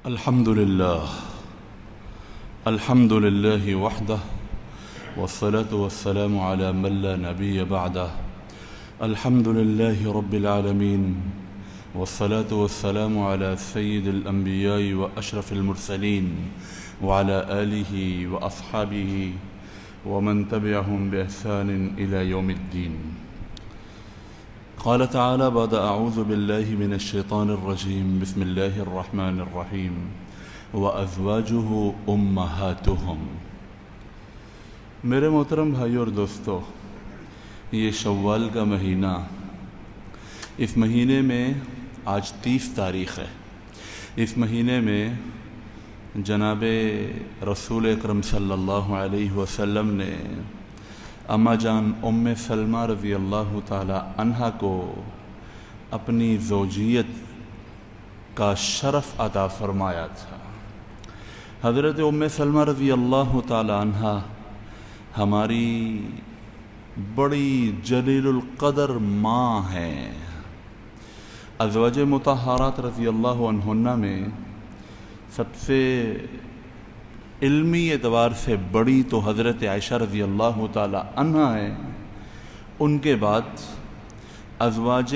الحمد لله وحده والصلاة والسلام على من لا نبي بعده. الحمد لله رب العالمين والصلاة والسلام على سيد الأنبياء وأشرف المرسلين وعلى آله وأصحابه ومن تبعهم بإحسان إلى يوم الدين. قال تعالى بعد أعوذ بالله من الشيطان الرجيم بسم الله الرحمن الرحيم وأزواجه أمهاتهم. میرے محترم بھائی اور دوستو، یہ شوال کا مہینہ، اس مہینے میں آج 30 تاریخ ہے. اس مہینے میں جناب رسول اکرم صلی اللہ علیہ وسلم نے اماں جان ام سلمہ رضی اللہ تعالی عنہا کو اپنی زوجیت کا شرف عطا فرمایا تھا. حضرت ام سلمہ رضی اللہ تعالی عنہا ہماری بڑی جلیل القدر ماں ہیں. ازواج مطہرات رضی اللہ عنہن میں سب سے علمی اعتبار سے بڑی تو حضرت عائشہ رضی اللہ تعالی عنہا ہے. ان کے بعد ازواج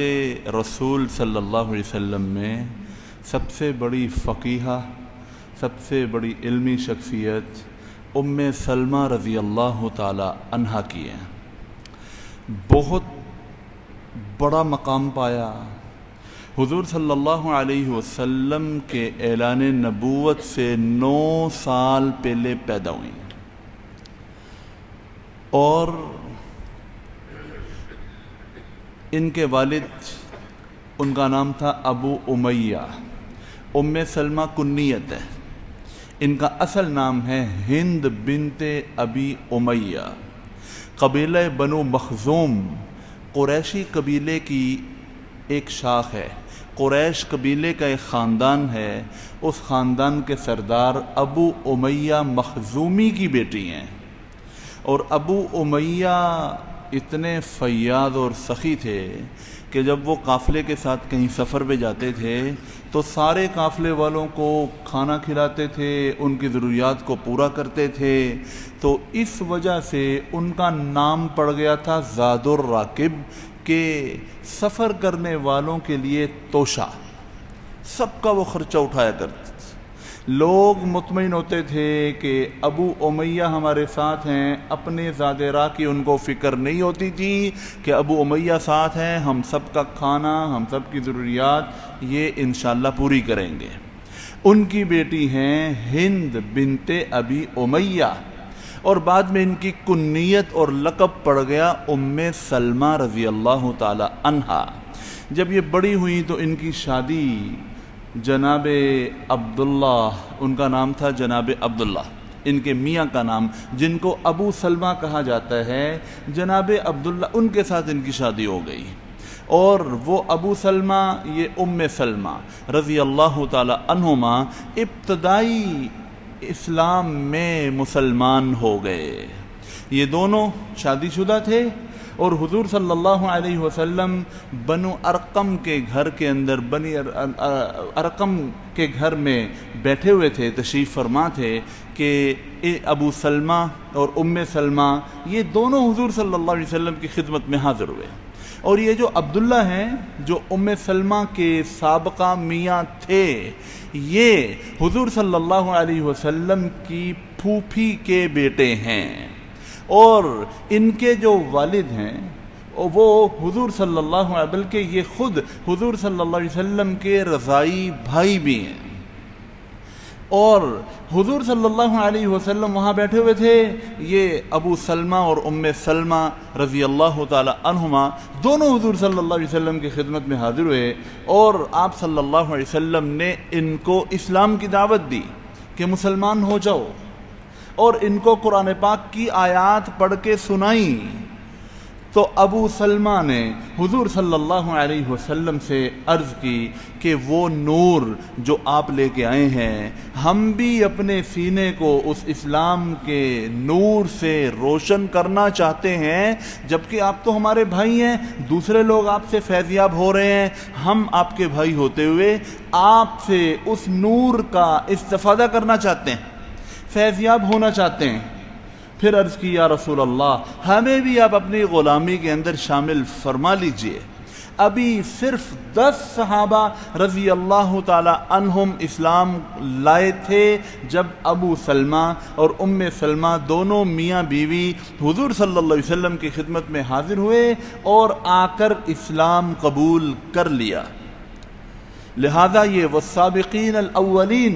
رسول صلی اللہ علیہ وسلم میں سب سے بڑی فقیہہ، سب سے بڑی علمی شخصیت ام سلمہ رضی اللہ تعالی عنہا کی ہے. بہت بڑا مقام پایا. حضور صلی اللہ علیہ وسلم کے اعلان نبوت سے 9 سال پہلے پیدا ہوئی اور ان کے والد، ان کا نام تھا ابو امیہ. ام سلمہ کنیت ہے، ان کا اصل نام ہے ہند بنت ابی امیہ. قبیلہ بنو مخزوم قریشی قبیلے کی ایک شاخ ہے. قریش قبیلے کا ایک خاندان ہے. اس خاندان کے سردار ابو امیہ مخزومی کی بیٹی ہیں. اور ابو امیہ اتنے فیاض اور سخی تھے کہ جب وہ قافلے کے ساتھ کہیں سفر پہ جاتے تھے تو سارے قافلے والوں کو کھانا کھلاتے تھے، ان کی ضروریات کو پورا کرتے تھے. تو اس وجہ سے ان کا نام پڑ گیا تھا زاد الراکب، کہ سفر کرنے والوں کے لیے توشہ. سب کا وہ خرچہ اٹھایا کرتے تھے. لوگ مطمئن ہوتے تھے کہ ابو امیہ ہمارے ساتھ ہیں. اپنے زاد راہ کی ان کو فکر نہیں ہوتی تھی کہ ابو امیہ ساتھ ہیں، ہم سب کا کھانا، ہم سب کی ضروریات یہ انشاءاللہ پوری کریں گے. ان کی بیٹی ہیں ہند بنت ابی امیہ، اور بعد میں ان کی کنیت اور لقب پڑ گیا ام سلمہ رضی اللہ تعالی عنہا. جب یہ بڑی ہوئی تو ان کی شادی جناب عبداللہ، ان کا نام تھا جناب عبداللہ، ان کے میاں کا نام، جن کو ابو سلمہ کہا جاتا ہے، جناب عبداللہ، ان کے ساتھ ان کی شادی ہو گئی. اور وہ ابو سلمہ، یہ ام سلمہ رضی اللہ تعالی عنہما ابتدائی اسلام میں مسلمان ہو گئے. یہ دونوں شادی شدہ تھے اور حضور صلی اللہ علیہ وسلم بنو ارقم کے گھر کے اندر، بنی ارقم کے گھر میں بیٹھے ہوئے تھے، تشریف فرما تھے کہ ابو سلمہ اور ام سلمہ یہ دونوں حضور صلی اللہ علیہ وسلم کی خدمت میں حاضر ہوئے. اور یہ جو عبداللہ ہیں، جو ام سلمہ کے سابقہ میاں تھے، یہ حضور صلی اللہ علیہ وسلم کی پھوپھی کے بیٹے ہیں. اور ان کے جو والد ہیں وہ حضور صلی اللہ علیہ وسلم، بلکہ یہ خود حضور صلی اللہ علیہ وسلم کے رضائی بھائی بھی ہیں. اور حضور صلی اللہ علیہ وسلم وہاں بیٹھے ہوئے تھے. یہ ابو سلمہ اور ام سلمہ رضی اللہ تعالی عنہما دونوں حضور صلی اللہ علیہ وسلم کی خدمت میں حاضر ہوئے، اور آپ صلی اللہ علیہ وسلم نے ان کو اسلام کی دعوت دی کہ مسلمان ہو جاؤ، اور ان کو قرآن پاک کی آیات پڑھ کے سنائیں. تو ابو سلمہ نے حضور صلی اللہ علیہ وسلم سے عرض کی کہ وہ نور جو آپ لے کے آئے ہیں ہم بھی اپنے سینے کو اس اسلام کے نور سے روشن کرنا چاہتے ہیں، جبکہ آپ تو ہمارے بھائی ہیں، دوسرے لوگ آپ سے فیض یاب ہو رہے ہیں، ہم آپ کے بھائی ہوتے ہوئے آپ سے اس نور کا استفادہ کرنا چاہتے ہیں، فیض یاب ہونا چاہتے ہیں۔ پھر عرض کی یا رسول اللہ ہمیں بھی آپ اپنی غلامی کے اندر شامل فرما لیجئے۔ ابھی صرف 10 صحابہ رضی اللہ تعالی عنہم اسلام لائے تھے جب ابو سلمہ اور ام سلمہ دونوں میاں بیوی حضور صلی اللہ علیہ وسلم کی خدمت میں حاضر ہوئے اور آ کر اسلام قبول کر لیا۔ لہذا یہ والسابقین الاولین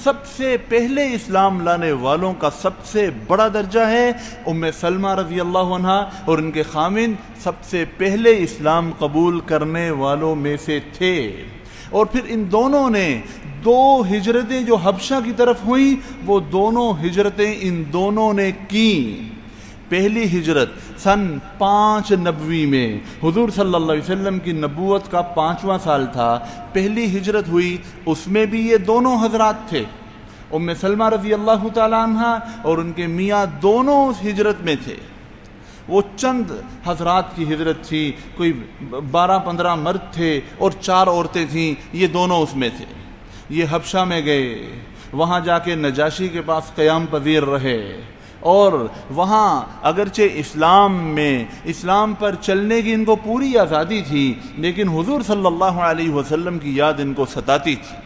سب سے پہلے اسلام لانے والوں کا سب سے بڑا درجہ ہے۔ ام سلمہ رضی اللہ عنہ اور ان کے خامن سب سے پہلے اسلام قبول کرنے والوں میں سے تھے، اور پھر ان دونوں نے 2 ہجرتیں جو حبشہ کی طرف ہوئیں وہ دونوں ہجرتیں ان دونوں نے کیں۔ پہلی ہجرت سن 5 نبوی میں حضور صلی اللہ علیہ وسلم کی نبوت کا 5واں سال تھا، پہلی ہجرت ہوئی، اس میں بھی یہ دونوں حضرات تھے، ام سلمہ رضی اللہ تعالی عنہ اور ان کے میاں دونوں اس ہجرت میں تھے۔ وہ چند حضرات کی ہجرت تھی، کوئی 12-15 مرد تھے اور 4 عورتیں تھیں، یہ دونوں اس میں تھے۔ یہ حبشہ میں گئے، وہاں جا کے نجاشی کے پاس قیام پذیر رہے، اور وہاں اگرچہ اسلام پر چلنے کی ان کو پوری آزادی تھی، لیکن حضور صلی اللہ علیہ وسلم کی یاد ان کو ستاتی تھی،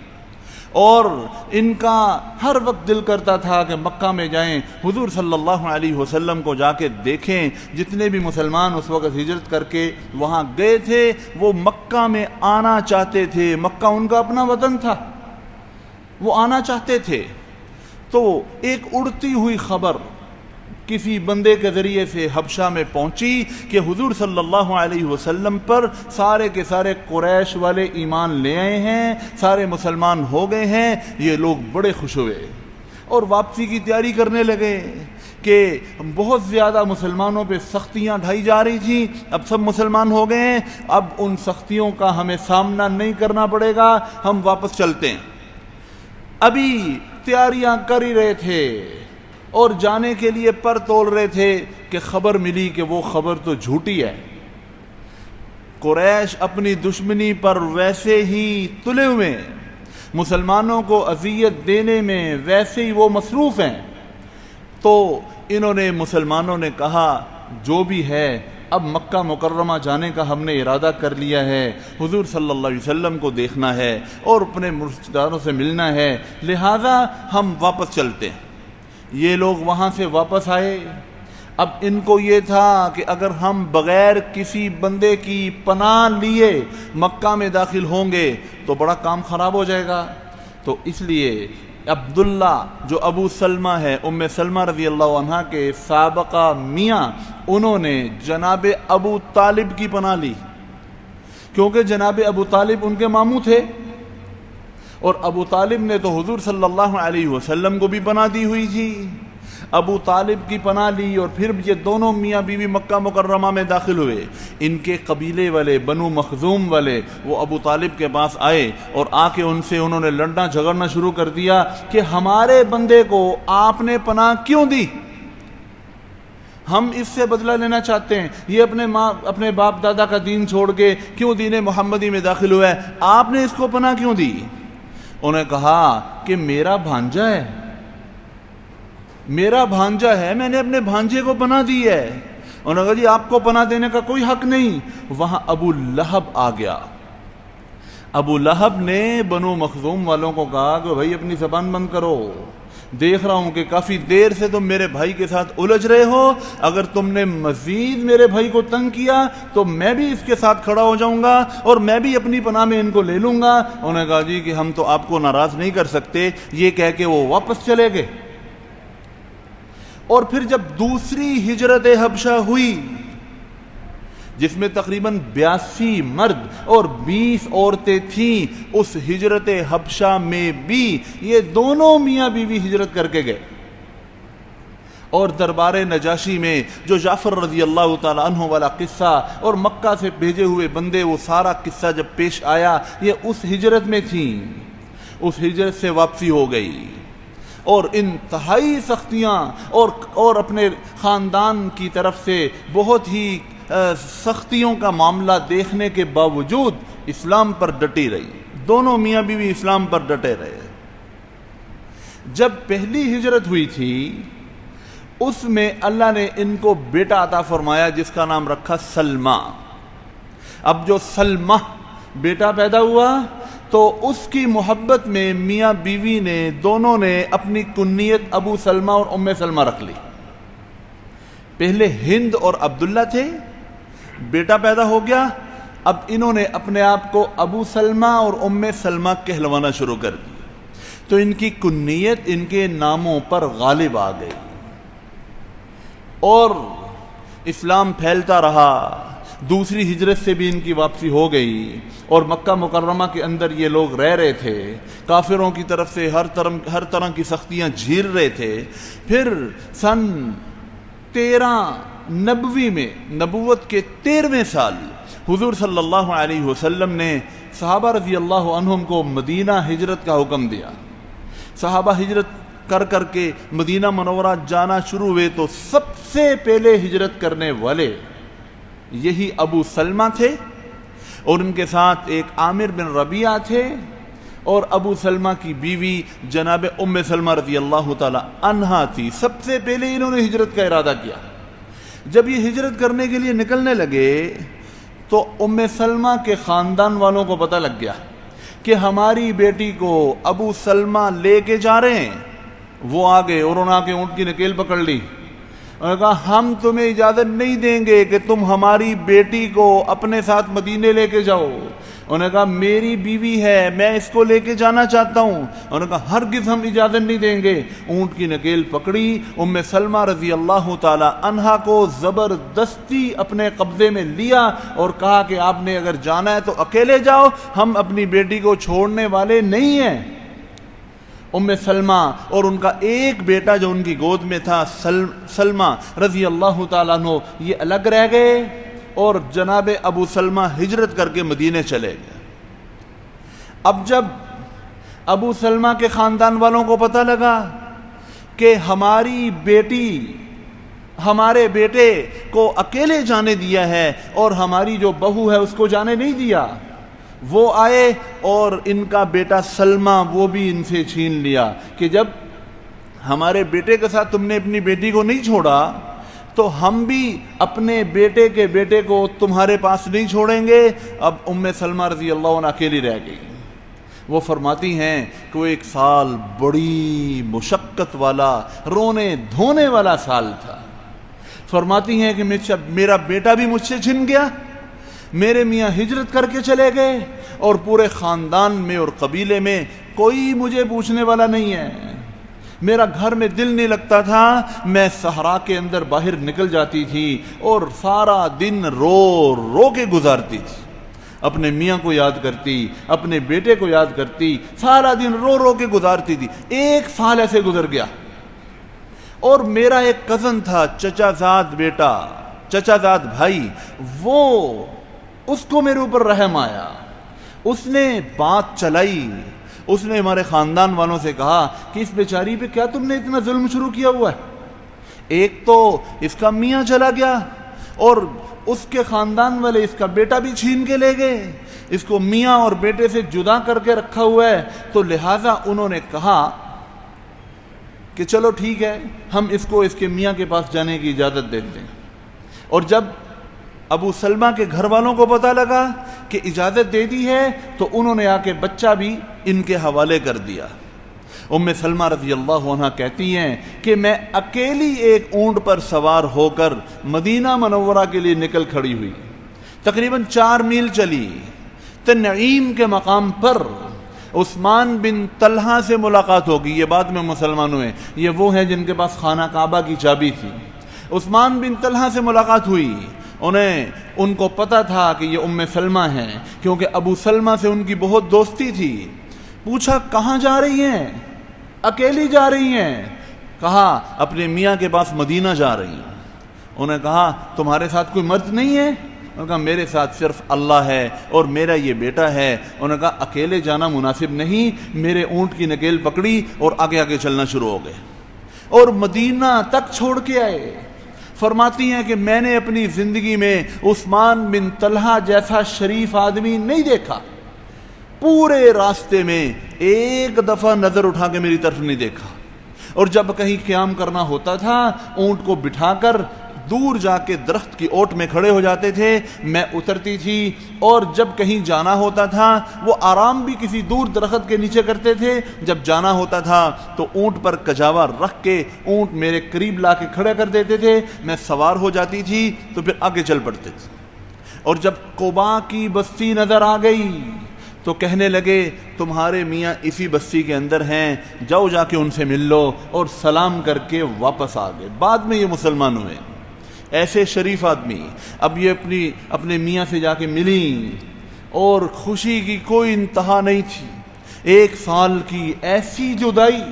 اور ان کا ہر وقت دل کرتا تھا کہ مکہ میں جائیں، حضور صلی اللہ علیہ وسلم کو جا کے دیکھیں۔ جتنے بھی مسلمان اس وقت ہجرت کر کے وہاں گئے تھے وہ مکہ میں آنا چاہتے تھے، مکہ ان کا اپنا وطن تھا، وہ آنا چاہتے تھے۔ تو ایک اڑتی ہوئی خبر کسی بندے کے ذریعے سے حبشہ میں پہنچی کہ حضور صلی اللہ علیہ وسلم پر سارے کے سارے قریش والے ایمان لے آئے ہیں، سارے مسلمان ہو گئے ہیں۔ یہ لوگ بڑے خوش ہوئے اور واپسی کی تیاری کرنے لگے کہ بہت زیادہ مسلمانوں پہ سختیاں ڈھائی جا رہی تھیں، اب سب مسلمان ہو گئے ہیں، اب ان سختیوں کا ہمیں سامنا نہیں کرنا پڑے گا، ہم واپس چلتے ہیں۔ ابھی تیاریاں کر ہی رہے تھے اور جانے کے لیے پر تول رہے تھے کہ خبر ملی کہ وہ خبر تو جھوٹی ہے۔ قریش اپنی دشمنی پر ویسے ہی تلے ہوئے، مسلمانوں کو اذیت دینے میں ویسے ہی وہ مصروف ہیں۔ تو انہوں نے مسلمانوں نے کہا جو بھی ہے اب مکہ مکرمہ جانے کا ہم نے ارادہ کر لیا ہے، حضور صلی اللہ علیہ وسلم کو دیکھنا ہے اور اپنے رشتہ داروں سے ملنا ہے، لہذا ہم واپس چلتے ہیں۔ یہ لوگ وہاں سے واپس آئے۔ اب ان کو یہ تھا کہ اگر ہم بغیر کسی بندے کی پناہ لیے مکہ میں داخل ہوں گے تو بڑا کام خراب ہو جائے گا، تو اس لیے عبداللہ جو ابو سلمہ ہے، ام سلمہ رضی اللہ عنہ کے سابقہ میاں، انہوں نے جناب ابو طالب کی پناہ لی، کیونکہ جناب ابو طالب ان کے ماموں تھے، اور ابو طالب نے تو حضور صلی اللہ علیہ وسلم کو بھی پناہ دی ہوئی تھی۔ ابو طالب کی پناہ لی اور پھر یہ دونوں میاں بیوی مکہ مکرمہ میں داخل ہوئے۔ ان کے قبیلے والے بنو مخزوم والے وہ ابو طالب کے پاس آئے اور آ کے ان سے انہوں نے لڑنا جھگڑنا شروع کر دیا کہ ہمارے بندے کو آپ نے پناہ کیوں دی، ہم اس سے بدلہ لینا چاہتے ہیں، یہ اپنے باپ دادا کا دین چھوڑ کے کیوں دین محمدی میں داخل ہوا ہے، آپ نے اس کو پناہ کیوں دی؟ انہوں نے کہا کہ میرا بھانجا ہے، میرا بھانجا ہے، میں نے اپنے بھانجے کو پناہ دی ہے۔ انہوں نے کہا جی آپ کو پناہ دینے کا کوئی حق نہیں۔ وہاں ابو لہب آ گیا۔ ابو لہب نے بنو مخزوم والوں کو کہا کہ بھائی اپنی زبان بند کرو، دیکھ رہا ہوں کہ کافی دیر سے تم میرے بھائی کے ساتھ الجھ رہے ہو، اگر تم نے مزید میرے بھائی کو تنگ کیا تو میں بھی اس کے ساتھ کھڑا ہو جاؤں گا اور میں بھی اپنی پناہ میں ان کو لے لوں گا۔ انہوں نے کہا جی کہ ہم تو آپ کو ناراض نہیں کر سکتے، یہ کہہ کے وہ واپس چلے گئے۔ اور پھر جب دوسری ہجرت حبشہ ہوئی جس میں تقریباً 82 مرد اور 20 عورتیں تھیں، اس ہجرت حبشہ میں بھی یہ دونوں میاں بیوی ہجرت کر کے گئے۔ اور دربار نجاشی میں جو جعفر رضی اللہ تعالیٰ عنہ والا قصہ اور مکہ سے بھیجے ہوئے بندے، وہ سارا قصہ جب پیش آیا، یہ اس ہجرت میں تھیں، اس ہجرت سے واپسی ہو گئی، اور انتہائی سختیاں اور اپنے خاندان کی طرف سے بہت ہی سختیوں کا معاملہ دیکھنے کے باوجود اسلام پر ڈٹی رہی، دونوں میاں بیوی اسلام پر ڈٹے رہے۔ جب پہلی ہجرت ہوئی تھی اس میں اللہ نے ان کو بیٹا عطا فرمایا جس کا نام رکھا سلمہ۔ اب جو سلمہ بیٹا پیدا ہوا تو اس کی محبت میں میاں بیوی نے دونوں نے اپنی کنیت ابو سلمہ اور ام سلمہ رکھ لی۔ پہلے ہند اور عبداللہ تھے، بیٹا پیدا ہو گیا، اب انہوں نے اپنے آپ کو ابو سلمہ اور ام سلمہ کہلوانا شروع کر دی، تو ان کی کنیت ان کے ناموں پر غالب آ گئی اور اسلام پھیلتا رہا۔ دوسری ہجرت سے بھی ان کی واپسی ہو گئی اور مکہ مکرمہ کے اندر یہ لوگ رہ رہے تھے، کافروں کی طرف سے ہر طرح کی سختیاں جھیل رہے تھے۔ پھر سن 13 نبوی میں، نبوت کے 13ویں سال، حضور صلی اللہ علیہ وسلم نے صحابہ رضی اللہ عنہم کو مدینہ ہجرت کا حکم دیا۔ صحابہ ہجرت کر کے مدینہ منورہ جانا شروع ہوئے تو سب سے پہلے ہجرت کرنے والے یہی ابو سلمہ تھے، اور ان کے ساتھ ایک عامر بن ربیعہ تھے، اور ابو سلمہ کی بیوی جناب ام سلمہ رضی اللہ تعالی عنہا تھی۔ سب سے پہلے انہوں نے ہجرت کا ارادہ کیا۔ جب یہ ہجرت کرنے کے لیے نکلنے لگے تو ام سلمہ کے خاندان والوں کو پتہ لگ گیا کہ ہماری بیٹی کو ابو سلمہ لے کے جا رہے ہیں۔ وہ آگے اور انہوں نے آ کے اونٹ کی نکیل پکڑ لی، انہوں نے کہا ہم تمہیں اجازت نہیں دیں گے کہ تم ہماری بیٹی کو اپنے ساتھ مدینے لے کے جاؤ۔ انہوں نے کہا میری بیوی ہے، میں اس کو لے کے جانا چاہتا ہوں۔ انہوں نے کہا ہرگز ہم اجازت نہیں دیں گے۔ اونٹ کی نکیل پکڑی، ام سلمہ رضی اللہ تعالی عنہا کو زبردستی اپنے قبضے میں لیا اور کہا کہ آپ نے اگر جانا ہے تو اکیلے جاؤ، ہم اپنی بیٹی کو چھوڑنے والے نہیں ہیں۔ ام سلمہ اور ان کا ایک بیٹا جو ان کی گود میں تھا سلمہ رضی اللہ تعالیٰ عنہ، یہ الگ رہ گئے اور جناب ابو سلمہ ہجرت کر کے مدینے چلے گئے۔ اب جب ابو سلمہ کے خاندان والوں کو پتہ لگا کہ ہماری بیٹی ہمارے بیٹے کو اکیلے جانے دیا ہے اور ہماری جو بہو ہے اس کو جانے نہیں دیا، وہ آئے اور ان کا بیٹا سلمہ وہ بھی ان سے چھین لیا کہ جب ہمارے بیٹے کے ساتھ تم نے اپنی بیٹی کو نہیں چھوڑا تو ہم بھی اپنے بیٹے کے بیٹے کو تمہارے پاس نہیں چھوڑیں گے۔ اب ام سلمہ رضی اللہ عنہ اکیلی رہ گئی۔ وہ فرماتی ہیں کہ وہ ایک سال بڑی مشقت والا، رونے دھونے والا سال تھا۔ فرماتی ہیں کہ میرا بیٹا بھی مجھ سے چھن گیا، میرے میاں ہجرت کر کے چلے گئے، اور پورے خاندان میں اور قبیلے میں کوئی مجھے پوچھنے والا نہیں ہے۔ میرا گھر میں دل نہیں لگتا تھا، میں صحرا کے اندر باہر نکل جاتی تھی اور سارا دن رو رو کے گزارتی تھی، اپنے میاں کو یاد کرتی، اپنے بیٹے کو یاد کرتی، سارا دن رو رو کے گزارتی تھی۔ ایک سال ایسے گزر گیا، اور میرا ایک کزن تھا، چچا زاد بیٹا، چچا زاد بھائی، وہ اس کو میرے اوپر رحم آیا، اس نے بات چلائی، اس نے ہمارے خاندان والوں سے کہا کہ اس بیچاری پہ کیا تم نے اتنا ظلم شروع کیا ہوا ہے؟ ایک تو اس کا میاں چلا گیا اور اس کے خاندان والے اس کا بیٹا بھی چھین کے لے گئے، اس کو میاں اور بیٹے سے جدا کر کے رکھا ہوا ہے۔ تو لہٰذا انہوں نے کہا کہ چلو ٹھیک ہے، ہم اس کو اس کے میاں کے پاس جانے کی اجازت دیتے ہیں۔ اور جب ابو سلمہ کے گھر والوں کو پتہ لگا کہ اجازت دے دی ہے تو انہوں نے آ کے بچہ بھی ان کے حوالے کر دیا۔ ام سلمہ رضی اللہ عنہ کہتی ہیں کہ میں اکیلی ایک اونٹ پر سوار ہو کر مدینہ منورہ کے لیے نکل کھڑی ہوئی، تقریباً 4 میل چلی۔ تنعیم کے مقام پر عثمان بن طلحہ سے ملاقات ہوگی، یہ بعد میں مسلمان ہوئے، یہ وہ ہیں جن کے پاس خانہ کعبہ کی چابی تھی۔ عثمان بن طلحہ سے ملاقات ہوئی، ان کو پتہ تھا کہ یہ ام سلمہ ہیں کیونکہ ابو سلمہ سے ان کی بہت دوستی تھی۔ پوچھا کہاں جا رہی ہیں؟ اکیلی جا رہی ہیں؟ کہا اپنے میاں کے پاس مدینہ جا رہی ہوں. انہوں نے کہا تمہارے ساتھ کوئی مرد نہیں ہے؟ انہوں نے کہا میرے ساتھ صرف اللہ ہے اور میرا یہ بیٹا ہے. انہوں نے کہا اکیلے جانا مناسب نہیں. میرے اونٹ کی نکیل پکڑی اور آگے آگے چلنا شروع ہو گئے اور مدینہ تک چھوڑ کے آئے. فرماتی ہیں کہ میں نے اپنی زندگی میں عثمان بن طلحہ جیسا شریف آدمی نہیں دیکھا. پورے راستے میں ایک دفعہ نظر اٹھا کے میری طرف نہیں دیکھا. اور جب کہیں قیام کرنا ہوتا تھا اونٹ کو بٹھا کر دور جا کے درخت کی اوٹ میں کھڑے ہو جاتے تھے, میں اترتی تھی. اور جب کہیں جانا ہوتا تھا وہ آرام بھی کسی دور درخت کے نیچے کرتے تھے. جب جانا ہوتا تھا تو اونٹ پر کجاوا رکھ کے اونٹ میرے قریب لا کے کھڑے کر دیتے تھے. میں سوار ہو جاتی تھی تو پھر آگے چل پڑتے تھے. اور جب قبا کی بستی نظر آ گئی تو کہنے لگے تمہارے میاں اسی بستی کے اندر ہیں, جاؤ جا کے ان سے مل لو. اور سلام کر کے واپس آ گئے. بعد میں یہ مسلمان ہوئے. ایسے شریف آدمی. اب یہ اپنے میاں سے جا کے ملی اور خوشی کی کوئی انتہا نہیں تھی. 1 سال کی ایسی جدائی,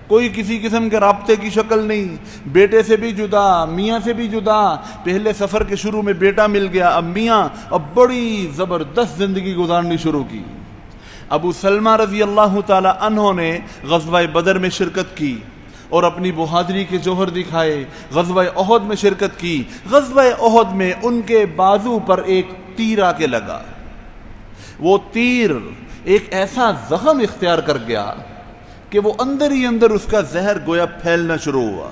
کوئی کسی قسم کے رابطے کی شکل نہیں. بیٹے سے بھی جدا, میاں سے بھی جدا. پہلے سفر کے شروع میں بیٹا مل گیا, اب میاں. اب بڑی زبردست زندگی گزارنی شروع کی. ابو سلمہ رضی اللہ تعالی عنہ نے غزوہ بدر میں شرکت کی اور اپنی بہادری کے جوہر دکھائے. غزوہ احد میں شرکت کی. غزوہ احد میں ان کے بازو پر ایک تیر آ کے لگا. وہ تیر ایک ایسا زخم اختیار کر گیا کہ وہ اندر ہی اندر اس کا زہر گویا پھیلنا شروع ہوا.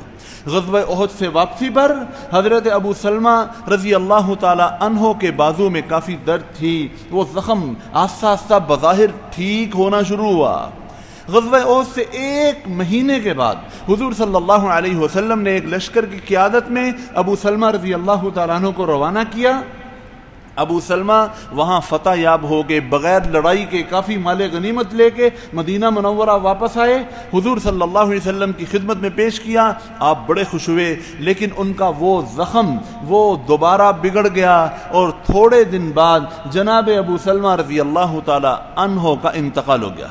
غزوہ احد سے واپسی پر حضرت ابو سلمہ رضی اللہ تعالی عنہ کے بازو میں کافی درد تھی. وہ زخم آہستہ آہستہ بظاہر ٹھیک ہونا شروع ہوا. غزوہ احد سے 1 مہینے کے بعد حضور صلی اللہ علیہ وسلم نے ایک لشکر کی قیادت میں ابو سلمہ رضی اللہ تعالیٰ عنہ کو روانہ کیا. ابو سلمہ وہاں فتح یاب ہو کے بغیر لڑائی کے کافی مال غنیمت لے کے مدینہ منورہ واپس آئے. حضور صلی اللہ علیہ وسلم کی خدمت میں پیش کیا. آپ بڑے خوش ہوئے, لیکن ان کا وہ زخم وہ دوبارہ بگڑ گیا اور تھوڑے دن بعد جناب ابو سلمہ رضی اللہ تعالی عنہ کا انتقال ہو گیا.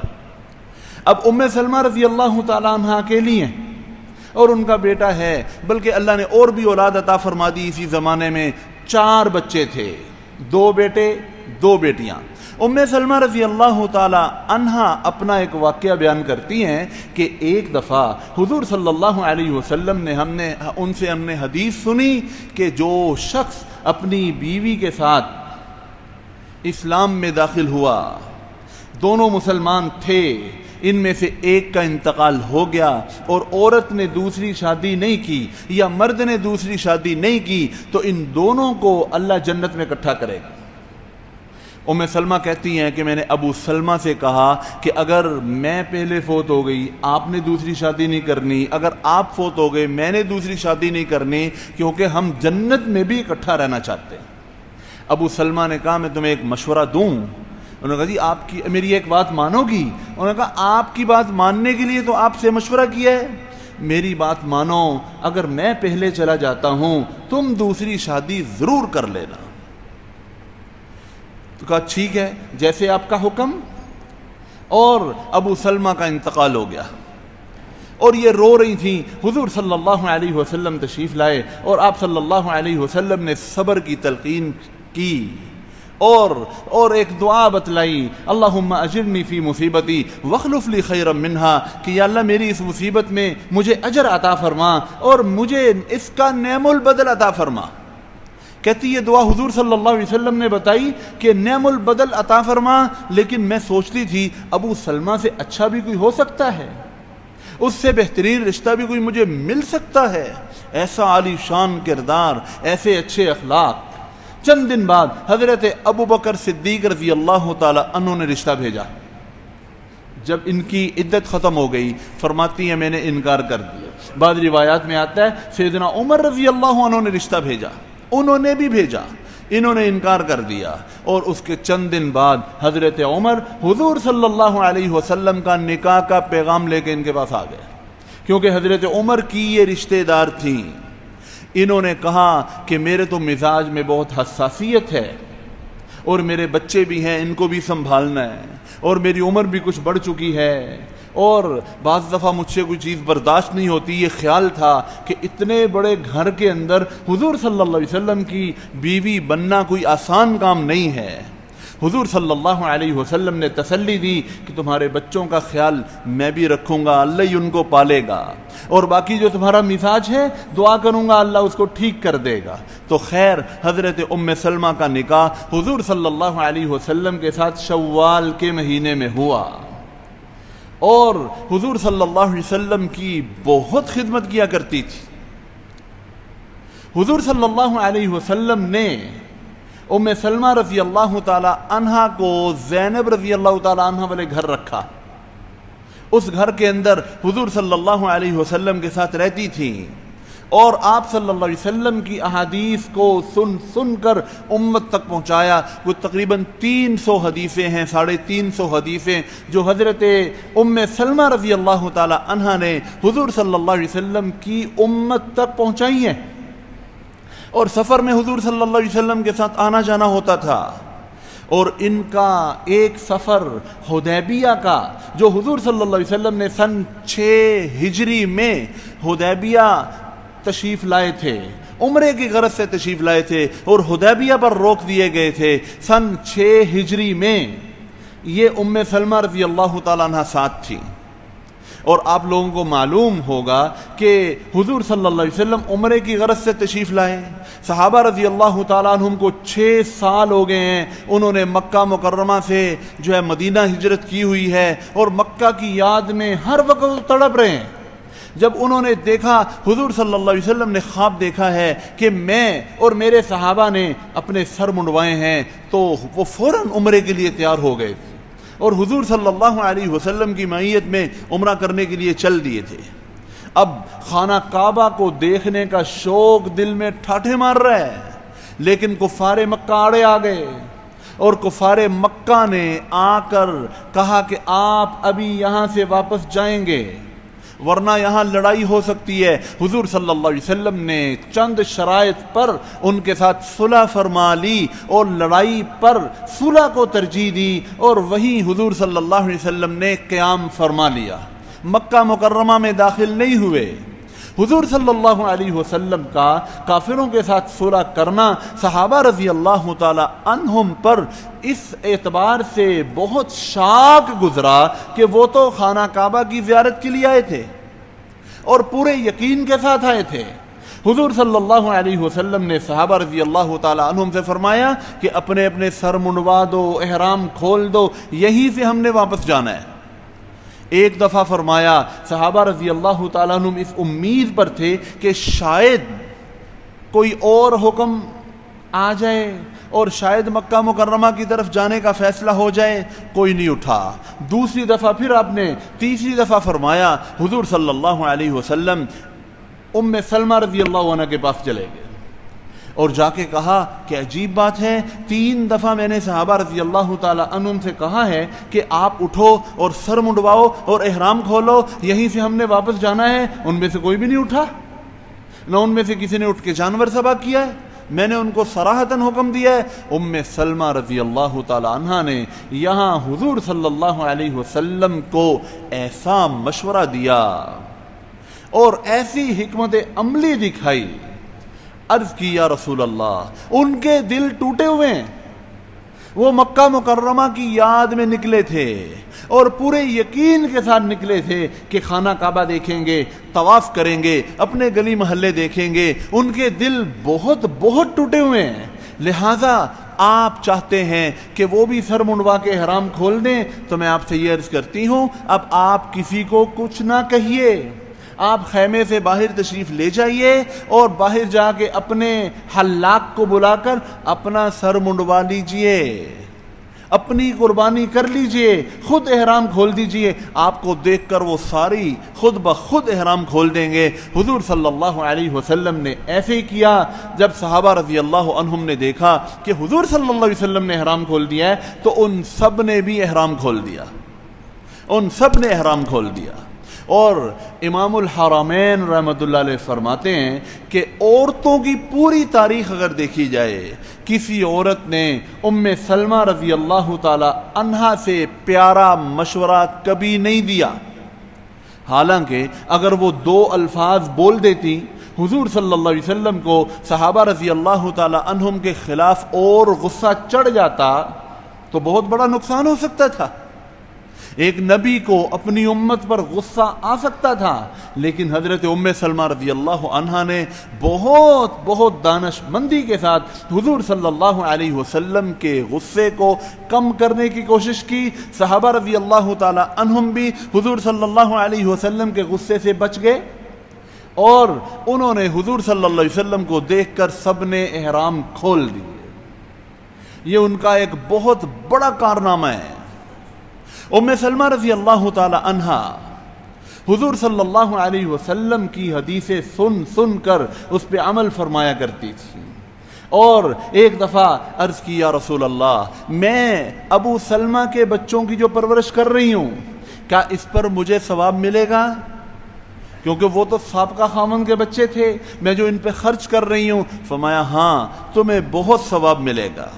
اب ام سلمہ رضی اللہ تعالیٰ عنہ اکیلی ہیں اور ان کا بیٹا ہے, بلکہ اللہ نے اور بھی اولاد عطا فرما دی. اسی زمانے میں 4 بچے تھے, 2 بیٹے 2 بیٹیاں. ام سلمہ رضی اللہ تعالی عنہا اپنا ایک واقعہ بیان کرتی ہیں کہ ایک دفعہ حضور صلی اللہ علیہ وسلم نے ہم نے حدیث سنی کہ جو شخص اپنی بیوی کے ساتھ اسلام میں داخل ہوا, دونوں مسلمان تھے, ان میں سے ایک کا انتقال ہو گیا اور عورت نے دوسری شادی نہیں کی یا مرد نے دوسری شادی نہیں کی, تو ان دونوں کو اللہ جنت میں اکٹھا کرے گا. ام سلمہ کہتی ہیں کہ میں نے ابو سلمہ سے کہا کہ اگر میں پہلے فوت ہو گئی آپ نے دوسری شادی نہیں کرنی, اگر آپ فوت ہو گئے میں نے دوسری شادی نہیں کرنی, کیونکہ ہم جنت میں بھی اکٹھا رہنا چاہتے ہیں. ابو سلمہ نے کہا میں تمہیں ایک مشورہ دوں. انہوں نے کہا جی آپ کی میری ایک بات مانو گی؟ انہوں نے کہا آپ کی بات ماننے کے لیے تو آپ سے مشورہ کیا ہے, میری بات مانو, اگر میں پہلے چلا جاتا ہوں تم دوسری شادی ضرور کر لینا. تو کہا ٹھیک ہے جیسے آپ کا حکم. اور ابو سلمہ کا انتقال ہو گیا اور یہ رو رہی تھیں. حضور صلی اللہ علیہ وسلم تشریف لائے اور آپ صلی اللہ علیہ وسلم نے صبر کی تلقین کی اور ایک دعا بتلائی, اللہم اجرنی فی مصیبتی واخلف لی خیرا منہا, کہ یا اللہ میری اس مصیبت میں مجھے اجر عطا فرما اور مجھے اس کا نعم البدل عطا فرما. کہتی یہ دعا حضور صلی اللہ علیہ وسلم نے بتائی کہ نعم البدل عطا فرما, لیکن میں سوچتی تھی ابو سلمہ سے اچھا بھی کوئی ہو سکتا ہے, اس سے بہترین رشتہ بھی کوئی مجھے مل سکتا ہے, ایسا عالی شان کردار, ایسے اچھے اخلاق. چند دن بعد حضرت ابو بکر صدیق رضی اللہ تعالی عنہ نے رشتہ بھیجا. جب ان کی عدت ختم ہو گئی فرماتی ہیں میں نے انکار کر دیا. بعض روایات میں آتا ہے سیدنا عمر رضی اللہ عنہ نے رشتہ بھیجا, انہوں نے بھی بھیجا, انہوں نے انکار کر دیا. اور اس کے چند دن بعد حضرت عمر حضور صلی اللہ علیہ وسلم کا نکاح کا پیغام لے کے ان کے پاس آ گئے, کیونکہ حضرت عمر کی یہ رشتہ دار تھیں. انہوں نے کہا کہ میرے تو مزاج میں بہت حساسیت ہے اور میرے بچے بھی ہیں, ان کو بھی سنبھالنا ہے, اور میری عمر بھی کچھ بڑھ چکی ہے, اور بعض دفعہ مجھ سے کوئی چیز برداشت نہیں ہوتی. یہ خیال تھا کہ اتنے بڑے گھر کے اندر حضور صلی اللہ علیہ وسلم کی بیوی بننا کوئی آسان کام نہیں ہے. حضور صلی اللہ علیہ وسلم نے تسلی دی کہ تمہارے بچوں کا خیال میں بھی رکھوں گا, اللہ ہی ان کو پالے گا, اور باقی جو تمہارا مزاج ہے دعا کروں گا اللہ اس کو ٹھیک کر دے گا. تو خیر حضرت ام سلمہ کا نکاح حضور صلی اللہ علیہ وسلم کے ساتھ شوال کے مہینے میں ہوا, اور حضور صلی اللہ علیہ وسلم کی بہت خدمت کیا کرتی تھی. حضور صلی اللہ علیہ وسلم نے ام سلمہ رضی اللہ تعالی عنہا کو زینب رضی اللہ تعالی عنہا والے گھر رکھا. اس گھر کے اندر حضور صلی اللہ علیہ وسلم کے ساتھ رہتی تھیں, اور آپ صلی اللہ علیہ وسلم کی احادیث کو سن سن کر امت تک پہنچایا. وہ تقریباً 300 حدیثیں ہیں, 350 حدیثیں جو حضرت ام سلمہ رضی اللہ تعالی عنہا نے حضور صلی اللہ علیہ وسلم کی امت تک پہنچائی ہیں. اور سفر میں حضور صلی اللہ علیہ وسلم کے ساتھ آنا جانا ہوتا تھا. اور ان کا ایک سفر حدیبیہ کا, جو حضور صلی اللہ علیہ وسلم نے سن 6 ہجری میں حدیبیہ تشریف لائے تھے, عمرے کی غرض سے تشریف لائے تھے, اور حدیبیہ پر روک دیے گئے تھے سن 6 ہجری میں. یہ ام سلمہ رضی اللہ تعالیٰ عنہ ساتھ تھی. اور آپ لوگوں کو معلوم ہوگا کہ حضور صلی اللہ علیہ وسلم عمرے کی غرض سے تشریف لائے. صحابہ رضی اللہ تعالیٰ عنہم کو 6 سال ہو گئے ہیں, انہوں نے مکہ مکرمہ سے جو ہے مدینہ ہجرت کی ہوئی ہے, اور مکہ کی یاد میں ہر وقت تڑپ رہے ہیں. جب انہوں نے دیکھا, حضور صلی اللہ علیہ وسلم نے خواب دیکھا ہے کہ میں اور میرے صحابہ نے اپنے سر منڈوائے ہیں, تو وہ فوراً عمرے کے لیے تیار ہو گئے تھے, اور حضور صلی اللہ علیہ وسلم کی معیت میں عمرہ کرنے کے لیے چل دیے تھے. اب خانہ کعبہ کو دیکھنے کا شوق دل میں ٹھاٹھے مار رہا ہے, لیکن کفار مکہ آڑے آ گئے, اور کفار مکہ نے آ کر کہا کہ آپ ابھی یہاں سے واپس جائیں گے ورنہ یہاں لڑائی ہو سکتی ہے. حضور صلی اللہ علیہ وسلم نے چند شرائط پر ان کے ساتھ صلح فرما لی, اور لڑائی پر صلح کو ترجیح دی, اور وہیں حضور صلی اللہ علیہ وسلم نے قیام فرما لیا, مکہ مکرمہ میں داخل نہیں ہوئے. حضور صلی اللہ علیہ وسلم کا کافروں کے ساتھ صلح کرنا صحابہ رضی اللہ تعالی عنہم پر اس اعتبار سے بہت شاق گزرا کہ وہ تو خانہ کعبہ کی زیارت کے لیے آئے تھے اور پورے یقین کے ساتھ آئے تھے. حضور صلی اللہ علیہ وسلم نے صحابہ رضی اللہ تعالی عنہم سے فرمایا کہ اپنے اپنے سر منڈوا دو, احرام کھول دو, یہیں سے ہم نے واپس جانا ہے. ایک دفعہ فرمایا, صحابہ رضی اللہ تعالیٰ عنہم اس امید پر تھے کہ شاید کوئی اور حکم آ جائے اور شاید مکہ مکرمہ کی طرف جانے کا فیصلہ ہو جائے, کوئی نہیں اٹھا. دوسری دفعہ پھر آپ نے, تیسری دفعہ فرمایا, حضور صلی اللہ علیہ وسلم ام سلمہ رضی اللہ عنہ کے پاس چلے گئے اور جا کے کہا کہ عجیب بات ہے, 3 دفعہ میں نے صحابہ رضی اللہ تعالی عنہم سے کہا ہے کہ آپ اٹھو اور سر منڈواؤ اور احرام کھولو, یہیں سے ہم نے واپس جانا ہے, ان میں سے کوئی بھی نہیں اٹھا, نہ ان میں سے کسی نے اٹھ کے جانور ذبح کیا ہے, میں نے ان کو صراحتاً حکم دیا ہے. ام سلمہ رضی اللہ تعالی عنہا نے یہاں حضور صلی اللہ علیہ وسلم کو ایسا مشورہ دیا اور ایسی حکمت عملی دکھائی, عرض کی یا رسول اللہ, ان کے دل ٹوٹے ہوئے ہیں, وہ مکہ مکرمہ کی یاد میں نکلے تھے اور پورے یقین کے ساتھ نکلے تھے کہ خانہ کعبہ دیکھیں گے, طواف کریں گے, اپنے گلی محلے دیکھیں گے, ان کے دل بہت بہت ٹوٹے ہوئے ہیں. لہٰذا آپ چاہتے ہیں کہ وہ بھی سر منڈوا کے احرام کھول دیں, تو میں آپ سے یہ عرض کرتی ہوں, اب آپ کسی کو کچھ نہ کہیے, آپ خیمے سے باہر تشریف لے جائیے اور باہر جا کے اپنے حلاق کو بلا کر اپنا سر منڈوا لیجئے, اپنی قربانی کر لیجئے, خود احرام کھول دیجئے, آپ کو دیکھ کر وہ ساری خود بخود احرام کھول دیں گے. حضور صلی اللہ علیہ وسلم نے ایسے ہی کیا. جب صحابہ رضی اللہ عنہم نے دیکھا کہ حضور صلی اللہ علیہ وسلم نے احرام کھول دیا ہے, تو ان سب نے بھی احرام کھول دیا, ان سب نے احرام کھول دیا. اور امام الحرمین رحمۃ اللہ علیہ فرماتے ہیں کہ عورتوں کی پوری تاریخ اگر دیکھی جائے, کسی عورت نے ام سلمہ رضی اللہ تعالی عنہا سے پیارا مشورہ کبھی نہیں دیا. حالانکہ اگر وہ دو الفاظ بول دیتی حضور صلی اللہ علیہ وسلم کو صحابہ رضی اللہ تعالی عنہم کے خلاف اور غصہ چڑھ جاتا تو بہت بڑا نقصان ہو سکتا تھا. ایک نبی کو اپنی امت پر غصہ آ سکتا تھا، لیکن حضرت ام سلمہ رضی اللہ عنہا نے بہت دانش مندی کے ساتھ حضور صلی اللہ علیہ وسلم کے غصے کو کم کرنے کی کوشش کی. صحابہ رضی اللہ تعالی عنہم بھی حضور صلی اللہ علیہ وسلم کے غصے سے بچ گئے، اور انہوں نے حضور صلی اللہ علیہ وسلم کو دیکھ کر سب نے احرام کھول دیے. یہ ان کا ایک بہت بڑا کارنامہ ہے. ام سلمہ رضی اللہ تعالی عنہا حضور صلی اللہ علیہ وسلم کی حدیثیں سن کر اس پہ عمل فرمایا کرتی تھی، اور ایک دفعہ عرض کی یا رسول اللہ، میں ابو سلمہ کے بچوں کی جو پرورش کر رہی ہوں، کیا اس پر مجھے ثواب ملے گا؟ کیونکہ وہ تو سابقہ خامن کے بچے تھے، میں جو ان پہ خرچ کر رہی ہوں. فرمایا ہاں تمہیں بہت ثواب ملے گا.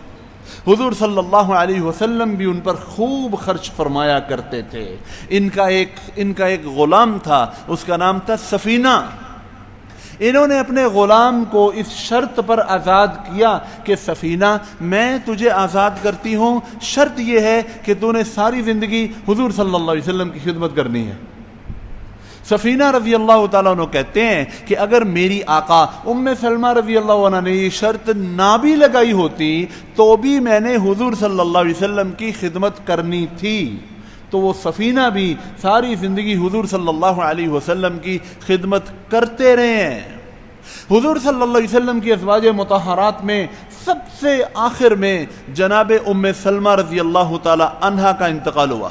حضور صلی اللہ علیہ وسلم بھی ان پر خوب خرچ فرمایا کرتے تھے. ان کا ایک غلام تھا، اس کا نام تھا سفینہ. انہوں نے اپنے غلام کو اس شرط پر آزاد کیا کہ سفینہ میں تجھے آزاد کرتی ہوں، شرط یہ ہے کہ تو نے ساری زندگی حضور صلی اللہ علیہ وسلم کی خدمت کرنی ہے. سفینہ رضی اللہ تعالیٰ عنہ کہتے ہیں کہ اگر میری آقا ام سلمہ رضی اللہ عنہ نے یہ شرط نہ بھی لگائی ہوتی تو بھی میں نے حضور صلی اللہ علیہ وسلم کی خدمت کرنی تھی. تو وہ سفینہ بھی ساری زندگی حضور صلی اللہ علیہ وسلم کی خدمت کرتے رہے ہیں. حضور صلی اللہ علیہ وسلم کی ازواج مطہرات میں سب سے آخر میں جناب ام سلمہ رضی اللہ تعالی عنہا کا انتقال ہوا.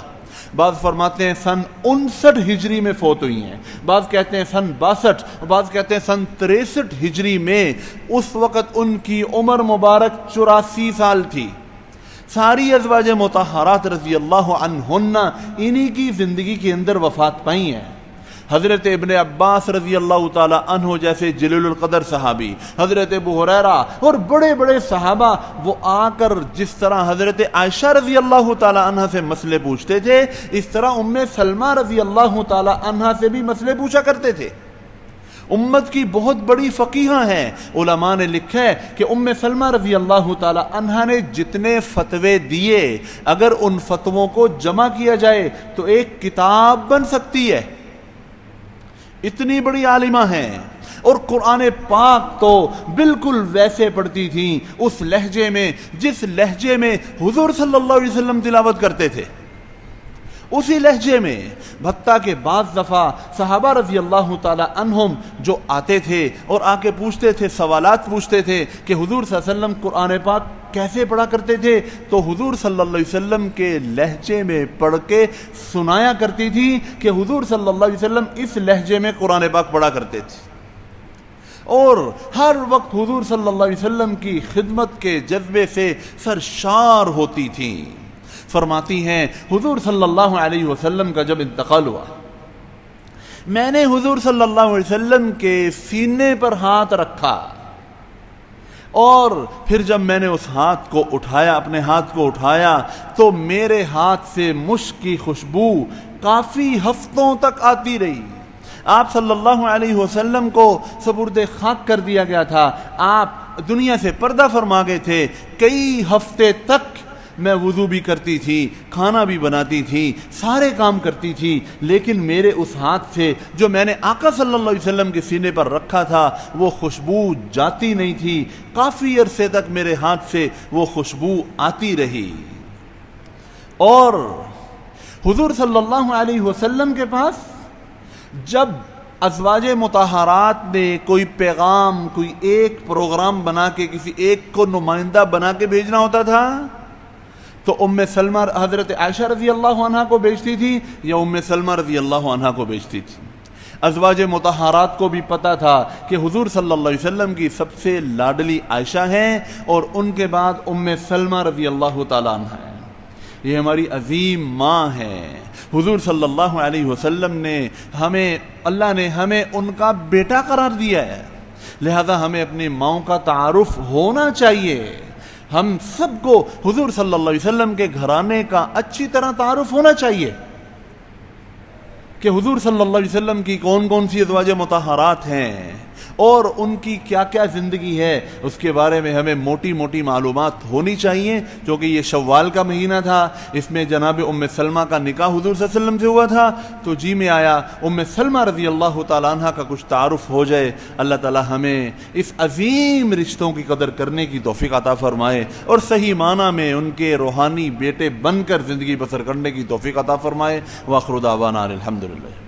بعض فرماتے ہیں سن 59 ہجری میں فوت ہوئی ہیں، بعض کہتے ہیں سن 62، بعض کہتے ہیں سن 63 ہجری میں. اس وقت ان کی عمر مبارک 84 سال تھی. ساری ازواج مطہرات رضی اللہ عنہن انہی کی زندگی کے اندر وفات پائی ہیں. حضرت ابن عباس رضی اللہ تعالی عنہ جیسے جلیل القدر صحابی، حضرت ابو ہریرہ اور بڑے بڑے صحابہ، وہ آ کر جس طرح حضرت عائشہ رضی اللہ تعالی عنہ سے مسئلے پوچھتے تھے، اس طرح ام سلمہ رضی اللہ تعالی عنہ سے بھی مسئلے پوچھا کرتے تھے. امت کی بہت بڑی فقیہہ ہیں. علماء نے لکھا ہے کہ ام سلمہ رضی اللہ تعالی عنہا نے جتنے فتوے دیے، اگر ان فتووں کو جمع کیا جائے تو ایک کتاب بن سکتی ہے. اتنی بڑی عالمہ ہیں. اور قرآن پاک تو بالکل ویسے پڑھتی تھیں، اس لہجے میں جس لہجے میں حضور صلی اللہ علیہ وسلم تلاوت کرتے تھے، اسی لہجے میں. حتیٰ کہ بعض دفعہ صحابہ رضی اللہ تعالی عنہم جو آتے تھے اور آ کے پوچھتے تھے، سوالات پوچھتے تھے کہ حضور صلی اللہ علیہ وسلم قرآن پاک کیسے پڑھا کرتے تھے، تو حضور صلی اللہ علیہ وسلم کے لہجے میں پڑھ کے سنایا کرتی تھی کہ حضور صلی اللہ علیہ وسلم اس لہجے میں قرآن پاک پڑھا کرتے تھے. اور ہر وقت حضور صلی اللہ علیہ وسلم کی خدمت کے جذبے سے سرشار ہوتی تھیں. فرماتی ہیں حضور صلی اللہ علیہ وسلم کا جب انتقال ہوا، میں نے حضور صلی اللہ علیہ وسلم کے سینے پر ہاتھ رکھا، اور پھر جب میں نے اس ہاتھ کو اٹھایا، اپنے ہاتھ کو اٹھایا، تو میرے ہاتھ سے مشک کی خوشبو کافی ہفتوں تک آتی رہی. آپ صلی اللہ علیہ وسلم کو سپرد خاک کر دیا گیا تھا، آپ دنیا سے پردہ فرما گئے تھے. کئی ہفتے تک میں وضو بھی کرتی تھی، کھانا بھی بناتی تھی، سارے کام کرتی تھی، لیکن میرے اس ہاتھ سے جو میں نے آقا صلی اللہ علیہ وسلم کے سینے پر رکھا تھا وہ خوشبو جاتی نہیں تھی. کافی عرصے تک میرے ہاتھ سے وہ خوشبو آتی رہی. اور حضور صلی اللہ علیہ وسلم کے پاس جب ازواج مطہرات نے کوئی پیغام، کوئی ایک پروگرام بنا کے کسی ایک کو نمائندہ بنا کے بھیجنا ہوتا تھا، تو ام سلمہ حضرت عائشہ رضی اللہ عنہ کو بھیجتی تھی یا ام سلمہ رضی اللہ عنہ کو بھیجتی تھی. ازواج مطہرات کو بھی پتا تھا کہ حضور صلی اللہ علیہ وسلم کی سب سے لاڈلی عائشہ ہیں، اور ان کے بعد ام سلمہ رضی اللہ تعالیٰ عنہ ہیں. یہ ہماری عظیم ماں ہیں. حضور صلی اللہ علیہ وسلم نے اللہ نے ہمیں ان کا بیٹا قرار دیا ہے، لہذا ہمیں اپنی ماؤں کا تعارف ہونا چاہیے. ہم سب کو حضور صلی اللہ علیہ وسلم کے گھرانے کا اچھی طرح تعارف ہونا چاہیے کہ حضور صلی اللہ علیہ وسلم کی کون کون سی ازواج مطہرات ہیں اور ان کی کیا کیا زندگی ہے، اس کے بارے میں ہمیں موٹی موٹی معلومات ہونی چاہیے، کیونکہ یہ شوال کا مہینہ تھا، اس میں جناب ام سلمہ کا نکاح حضور صلی اللہ علیہ وسلم سے ہوا تھا، تو جی میں آیا ام سلمہ رضی اللہ تعالیٰ عنہ کا کچھ تعارف ہو جائے۔ اللہ تعالیٰ ہمیں اس عظیم رشتوں کی قدر کرنے کی توفیق عطا فرمائے اور صحیح معنی میں ان کے روحانی بیٹے بن کر زندگی بسر کرنے کی توفیق عطا فرمائے۔ وآخر دعوانا الحمدللہ۔